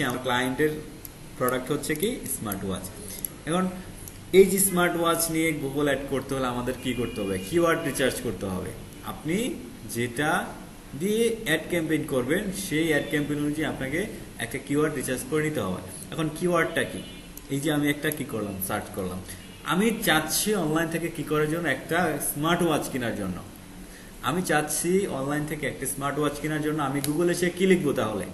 আমার ক্লায়েন্টের প্রোডাক্ট হচ্ছে কি স্মার্ট ওয়াচ। এখন এই যে স্মার্ট ওয়াচ নিয়ে গুগল অ্যাড করতে হলে আমাদের কি করতে হবে? কিওয়ার্ড রিসার্চ করতে হবে। আপনি যেটা দিয়ে অ্যাড ক্যাম্পেইন করবেন সেই অ্যাড ক্যাম্পেইন অনুযায়ী আপনাকে একটা কিওয়ার্ড রিসার্চ করে নিতে হবে। এখন কিওয়ার্ডটা কি? এই যে আমি একটা কি করলাম, সার্চ করলাম, আমি চাচ্ছি অনলাইন থেকে কি করার জন্য, একটা স্মার্ট ওয়াচ কেনার জন্য। আমি চাচ্ছি অনলাইন থেকে একটা স্মার্ট ওয়াচ কেনার জন্য আমি গুগলে এসে কি লিখবো? তাহলে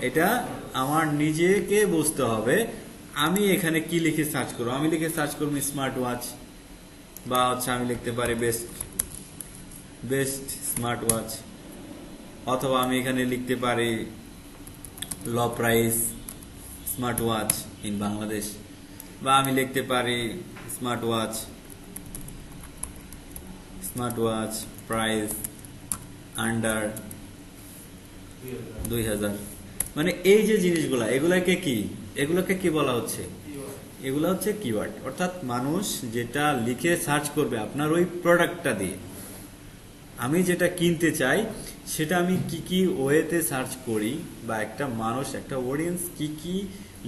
এটা আমার নিজেকে বুঝতে হবে। আমি এখানে কি লিখে সার্চ করবো? আমি লিখে সার্চ করবো স্মার্ট ওয়াচ, বা হচ্ছে আমি লিখতে পারি বেস্ট স্মার্ট ওয়াচ, অথবা আমি এখানে লিখতে পারি low price smart watch in Bangladesh, বা আমি লিখতে পারি স্মার্ট ওয়াচ প্রাইস আন্ডার 2000। মানে এই যে জিনিসগুলা, এগুলোকে কি বলা হচ্ছে? এগুলো হচ্ছে কিওয়ার্ড। অর্থাৎ মানুষ যেটা লিখে সার্চ করবে আপনার ওই প্রোডাক্টটা দিয়ে। আমি যেটা কিনতে চাই সেটা আমি কি কি ওয়েতে সার্চ করি, বা একটা মানুষ, একটা অডিয়েন্স কি কি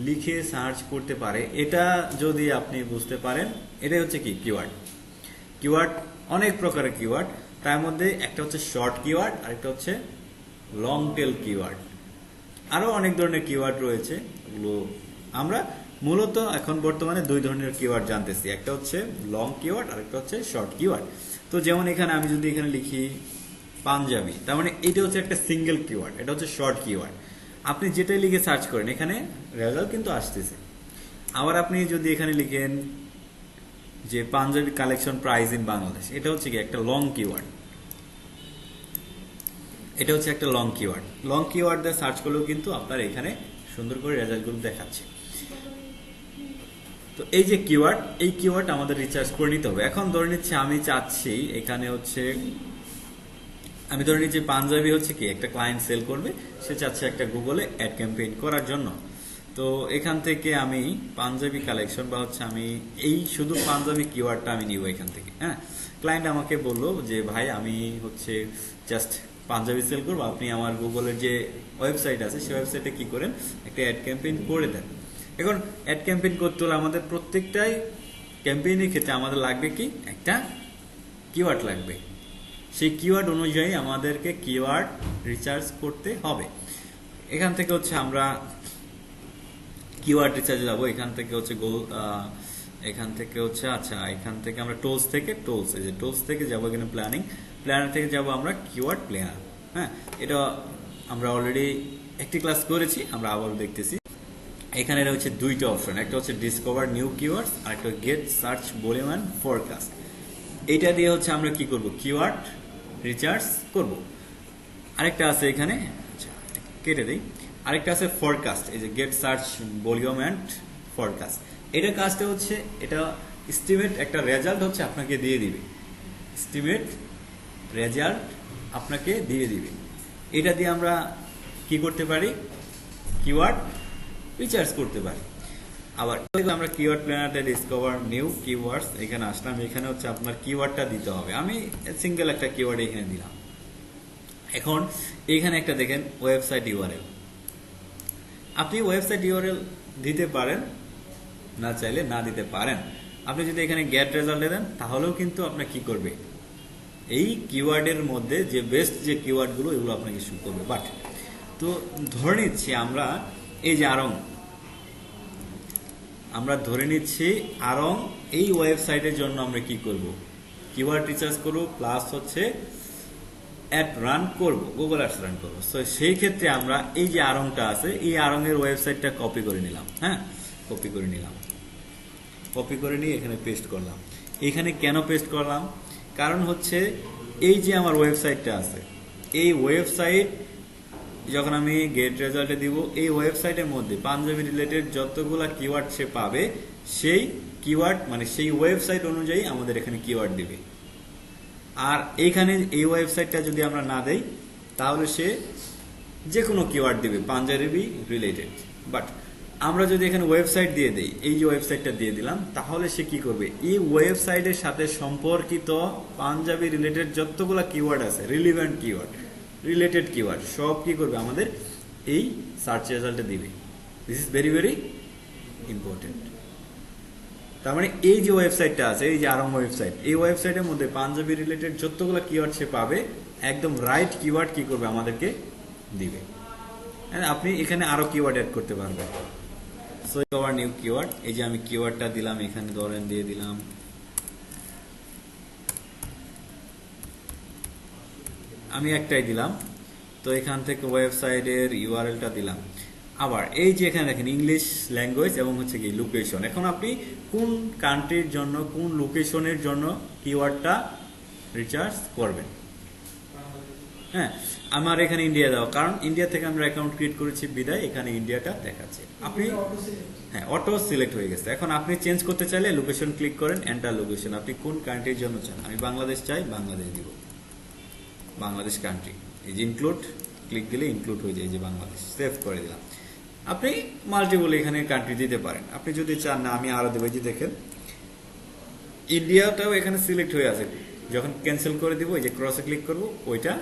লিখে সার্চ করতে পারে, এটা যদি আপনি বুঝতে পারেন, এটাই হচ্ছে কি কিওয়ার্ড। কিওয়ার্ড অনেক প্রকারের কিওয়ার্ড, তার মধ্যে একটা হচ্ছে শর্ট কিওয়ার্ড, আরেকটা হচ্ছে লং টেল কিওয়ার্ড। আরো অনেক ধরনের কিওয়ার্ড রয়েছে, ওগুলো আমরা মূলত এখন বর্তমানে দুই ধরনের কিওয়ার্ড জানতেছি, একটা হচ্ছে লং কিওয়ার্ড আর একটা হচ্ছে শর্ট কিওয়ার্ড। তো যেমন এখানে আমি যদি এখানে লিখি পাঞ্জাবি, তার মানে এটা হচ্ছে একটা সিঙ্গেল কিওয়ার্ড, এটা হচ্ছে শর্ট কিওয়ার্ড। আপনি যেটাই লিখে সার্চ করেন এখানে রেজাল্ট কিন্তু আসতেছে। আবার আপনি যদি এখানে লিখেন যে Punjabi collection price in Bangladesh, এটা হচ্ছে কি একটা লং কিওয়ার্ড। এটা হচ্ছে একটা লং কিওয়ার্ড। লং কিওয়ার্ড দিয়ে সার্চ করলেও কিন্তু আপনার এখানে সুন্দর করে রেজাল্টগুলো দেখাচ্ছে। তো এই যে কিওয়ার্ড, এই কিওয়ার্ড আমাদের রিসার্চ করে নিতে হবে। এখন ধরে নিচ্ছি আমি চাচ্ছি এখানে হচ্ছে, আমি ধরে নিচ্ছি পাঞ্জাবি হচ্ছে কি একটা ক্লায়েন্ট সেল করবে, সে চাচ্ছে একটা গুগলে অ্যাড ক্যাম্পেইন করার জন্য। তো এখান থেকে আমি পাঞ্জাবি কালেকশন, বা হচ্ছে আমি এই শুধু পাঞ্জাবি কিওয়ার্ডটা আমি নিব এখান থেকে। হ্যাঁ, ক্লায়েন্ট আমাকে বললো যে ভাই আমি হচ্ছে জাস্ট পাঞ্জাবি সেল করবো, আপনি আমার গুগলের যে ওয়েবসাইট আছে সেই ওয়েবসাইটে কি করেন, একটা অ্যাড ক্যাম্পেইন করে দেন। এখন অ্যাড ক্যাম্পেইন করতে হলে আমাদের প্রত্যেকটাই ক্যাম্পেইনের ক্ষেত্রে আমাদের লাগবে কি, একটা কিওয়ার্ড লাগবে। সেই কিওয়ার্ড অনুযায়ী আমাদেরকে কিওয়ার্ড রিসার্চ করতে হবে। এখান থেকে হচ্ছে আমরা কিওয়ার্ড রিসার্চে যাবো। এখান থেকে হচ্ছে এখান থেকে হচ্ছে এখান থেকে আমরা টুলস থেকে যাবো এখানে প্ল্যানার থেকে যাবো আমরা কিওয়ার্ড প্ল্যানার। হ্যাঁ, এটা আমরা অলরেডি একটি ক্লাস করেছি, আমরা আবার দেখতেছি। এখানে হচ্ছে দুইটা অপশন, একটা হচ্ছে ডিসকভার নিউ কিওয়ার্ডস আর একটা get search volume and forecast. এটা দিয়ে হচ্ছে আমরা কি করব, কিওয়ার্ড রিসার্চ করব। আরেকটা আছে এখানে, কেটে দিই, আরেকটা আছে ফরকাস্ট, এই যে get search volume and forecast. এটা কাজটা হচ্ছে, এটা এস্টিমেট একটা রেজাল্ট হচ্ছে আপনাকে দিয়ে দিবে, এস্টিমেট রেজাল্ট আপনাকে দিয়ে দিবে। এটা দিয়ে আমরা কি করতে পারি, কিওয়ার্ড রিসার্চ করতে পারি। আবার আমরা কিওয়ার্ড প্ল্যানারে ডিসকভার নিউ কিওয়ার্ডস, এখানে আসলাম। এখানে হচ্ছে আপনার কিওয়ার্ডটা দিতে হবে। আমি সিঙ্গেল একটা কিওয়ার্ড এখানে দিলাম। এখন এখানে একটা দেখেন ওয়েবসাইট ইউআরএল, আপনি ওয়েবসাইট ইউআরএল দিতে পারেন, না চাইলে না দিতে পারেন। আপনি যদি এখানে গেট রেজাল্ট দেন তাহলেও কিন্তু আপনার কি করবে, এই কিওয়ার্ডের মধ্যে যে বেস্ট যে কিওয়ার্ডগুলো এগুলো আপনাকে শো করবে। বাট তো ধরে নিচ্ছি আমরা এই যে আমরা ধরে নিচ্ছি আরং, এই ওয়েবসাইটের জন্য আমরা কি করব, কিওয়ার্ড রিসার্চ করব, প্লাস হচ্ছে অ্যাড রান করব, গুগল অ্যাডস রান করব। সো সেই ক্ষেত্রে আমরা এই যে আরংটা আছে, এই আরংয়ের ওয়েবসাইটটা কপি করে নিলাম। হ্যাঁ, কপি করে নিয়ে এখানে পেস্ট করলাম। এখানে কেন পেস্ট করলাম, কারণ হচ্ছে এই যে আমার ওয়েবসাইটটা আছে, এই ওয়েবসাইট যখন আমি গেট রেজাল্টে দিব, এই ওয়েবসাইটের মধ্যে পাঞ্জাবি রিলেটেড যতগুলা কিওয়ার্ড সে পাবে, সেই কিওয়ার্ড মানে সেই ওয়েবসাইট অনুযায়ী আমাদের এখানে কিওয়ার্ড দিবে। আর এইখানে এই ওয়েবসাইটটা যদি আমরা না দেই তাহলে সে যে কোনো কিওয়ার্ড দিবে পাঞ্জাবি রিলেটেড। বাট আমরা যদি এখানে ওয়েবসাইট দিয়ে দেই, এই যে ওয়েবসাইটটা দিয়ে দিলাম, তাহলে সে কি করবে, এই ওয়েবসাইটের সাথে সম্পর্কিত পাঞ্জাবি রিলেটেড যতগুলা কিওয়ার্ড আছে, রিলেভেন্ট কিওয়ার্ড, রিলেটেড কিওয়ার্ড সব কি করবে, আমাদের এই সার্চ রেজাল্টে দিবে। This is very very important. তার মানে এই যে ওয়েবসাইটটা আছে, এই যে আরং ওয়েবসাইট, এই ওয়েবসাইটের মধ্যে পাঞ্জাবি রিলেটেড যতগুলো কিওয়ার্ড সে পাবে, একদম রাইট কিওয়ার্ড কি করবে আমাদেরকে দিবে। আপনি এখানে আরো কিওয়ার্ড অ্যাড করতে পারবেন। সো আওয়ার নিউ কিওয়ার্ড, এই যে আমি কিওয়ার্ডটা দিলাম এখানে, ধরেন দিয়ে দিলাম আমি একটাই দিলাম। তো এখান থেকে ওয়েবসাইটের ইউআরএলটা দিলাম। আবার এই যে এখানে দেখেন ইংলিশ ল্যাঙ্গুয়েজ এবং হচ্ছে কি লোকেশন। এখন আপনি কোন কান্ট্রির জন্য, কোন লোকেশনের জন্য কিওয়ার্ডটা রিসার্চ করবেন। হ্যাঁ, আমার এখানে ইন্ডিয়া দাও, কারণ ইন্ডিয়া থেকে আমরা অ্যাকাউন্ট ক্রিয়েট করেছি বিদায় এখানে ইন্ডিয়াটা দেখাচ্ছে। আপনি হ্যাঁ অটো সিলেক্ট হয়ে গেছে। এখন আপনি চেঞ্জ করতে চাইলে লোকেশন ক্লিক করেন, এন্টার লোকেশন। আপনি কোন কান্ট্রির জন্য চান, আমি বাংলাদেশ চাই, বাংলাদেশ দিব, বাংলাদেশ কান্ট্রি। এই যে ইনক্লুড ক্লিক দিলে ইনক্লুড হয়ে যায়, যে বাংলাদেশ সেভ করে দিলাম। আপনি মাল্টিপল এখানে কান্ট্রি দিতে পারেন। আপনি যদি চান না আমি আরো দেবো, যে দেখেন ইন্ডিয়াটাও এখানে সিলেক্ট হয়ে আছে। যখন ক্যান্সেল করে দিব, এই যে ক্রসে ক্লিক করব, ওইটা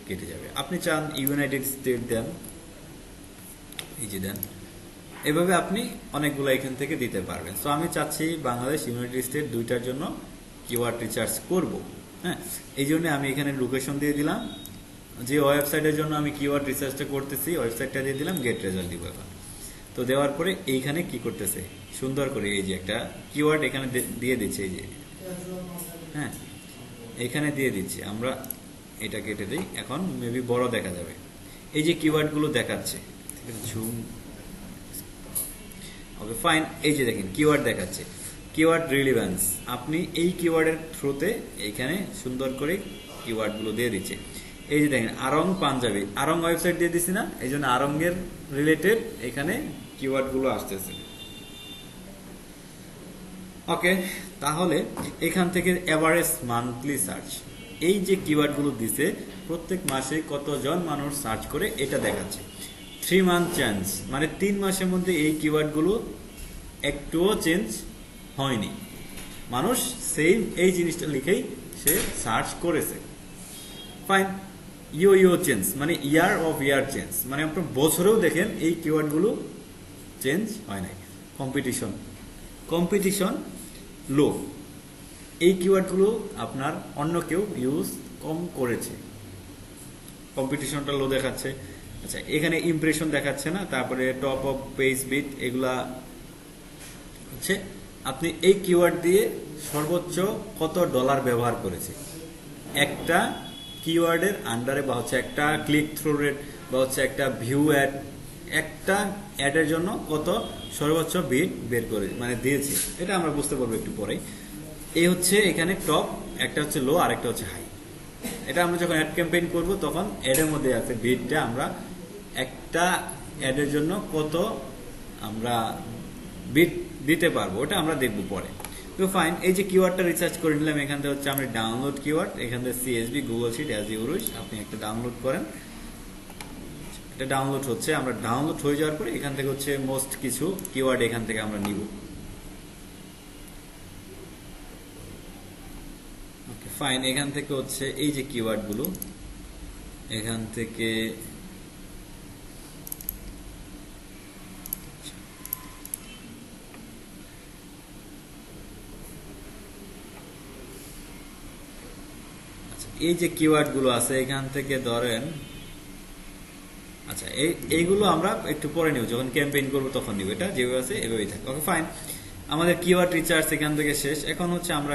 কেটে যাবে। আপনি চান ইউনাইটেড স্টেট দেন, এই যে দেন, এভাবে আপনি অনেকগুলো এখান থেকে দিতে পারবেন। সো আমি চাচ্ছি বাংলাদেশ, ইউনাইটেড স্টেট দুইটার জন্য কিওয়ার্ড রিসার্চ করব। হ্যাঁ, এই জন্য আমি এখানে লোকেশন দিয়ে দিলাম। যে ওয়েবসাইটের জন্য আমি কিওয়ার্ড রিসার্চটা করতেছি ওয়েবসাইটটা দিয়ে দিলাম, গেট রেজাল্ট দিব এখন। তো দেওয়ার পরে এইখানে কি করতেছে সুন্দর করে এই যে একটা কিওয়ার্ড এখানে দিয়ে দিচ্ছে, এই যে হ্যাঁ এখানে দিয়ে দিচ্ছি। আমরা এটা কেটে দিই, এখন মেবি বড় দেখা যাবে। এই যে কিওয়ার্ডগুলো দেখাচ্ছে, ঠিক আছে, ঝুম, ওকে ফাইন। এই যে দেখেন কিওয়ার্ড দেখাচ্ছে, কিওয়ার্ড রিলিভেন্স। আপনি এই কিওয়ার্ডের থ্রুতে এইখানে সুন্দর করে কিওয়ার্ডগুলো দিয়ে দিচ্ছে। এই যে দেখেন আরং পাঞ্জাবি, আরং ওয়েবসাইট দিয়ে দিছি না, এই জন্য আরঙ্গের রিলেটেড এখানে কিওয়ার্ডগুলো আসতেছে। ওকে, তাহলে এখান থেকে এভারেজ মান্থলি সার্চ, এই যে কিওয়ার্ডগুলো দিছে প্রত্যেক মাসে কতজন মানুষ সার্চ করে এটা দেখাচ্ছে। 3 মান্থ চেঞ্জ, মানে 3 মাসের মধ্যে এই কিওয়ার্ডগুলো একটুও চেঞ্জ হয়নি, মানুষ সেম এই জিনিসটা লিখেই সে সার্চ করেছে। ফাইন। ইয়ো চেঞ্জ মানে ইয়ার অফ ইয়ার চেঞ্জ, মানে আপনার বছরেও দেখেন এই কিওয়ার্ডগুলো চেঞ্জ হয় নাই। কম্পিটিশন, কম্পিটিশন লো, এই কিওয়ার্ডগুলো আপনার অন্য কেউ ইউজ কম করেছে, কম্পিটিশনটা লো দেখাচ্ছে। আচ্ছা, এখানে ইমপ্রেশন দেখাচ্ছে না, তারপরে টপ অফ পেজ বিট, এগুলা হচ্ছে আপনি এই কিওয়ার্ড দিয়ে সর্বোচ্চ কত ডলার ব্যবহার করেছে একটা কিওয়ার্ডের আন্ডারে, বা হচ্ছে একটা ক্লিক থ্রু রেট, বা হচ্ছে একটা ভিউ অ্যাড, একটা অ্যাডের জন্য কত সর্বোচ্চ বিট বের করে মানে দিয়েছে, এটা আমরা বুঝতে পারবো একটু পরে। এই হচ্ছে এখানে টপ, একটা হচ্ছে লো আর একটা হচ্ছে হাই। এটা আমরা যখন অ্যাড ক্যাম্পেইন করব তখন অ্যাডের মধ্যে আছে বিটটা, আমরা একটা অ্যাডের জন্য কত আমরা বিট দিতে পারবো ওটা আমরা দেখবো পরে। তো ফাইন, এই যে কিওয়ার্ডটা রিসার্চ করে নিলাম, এখান থেকে হচ্ছে আমরা ডাউনলোড কিওয়ার্ড, এখান থেকে CSV Google sheet as use, আপনি একটা ডাউনলোড করেন, এটা ডাউনলোড হচ্ছে। আমরা ডাউনলোড হয়ে যাওয়ার পরে এখান থেকে হচ্ছে মোস্ট কিছু কিওয়ার্ড এখান থেকে আমরা নিব। ওকে ফাইন, এখান থেকে হচ্ছে এই যে কিওয়ার্ড গুলো, এখান থেকে এই যে কিওয়ার্ড গুলো আছে এখান থেকে ধরেন, আচ্ছা এইগুলো আমরা একটু পরে নিব, যখন ক্যাম্পেইন করবো তখন নিব, এটা যেভাবে আছে এভাবেই থাকে। ওকে ফাইন, আমাদের কিওয়ার্ড রিসার্চ এখান থেকে শেষ। এখন হচ্ছে আমরা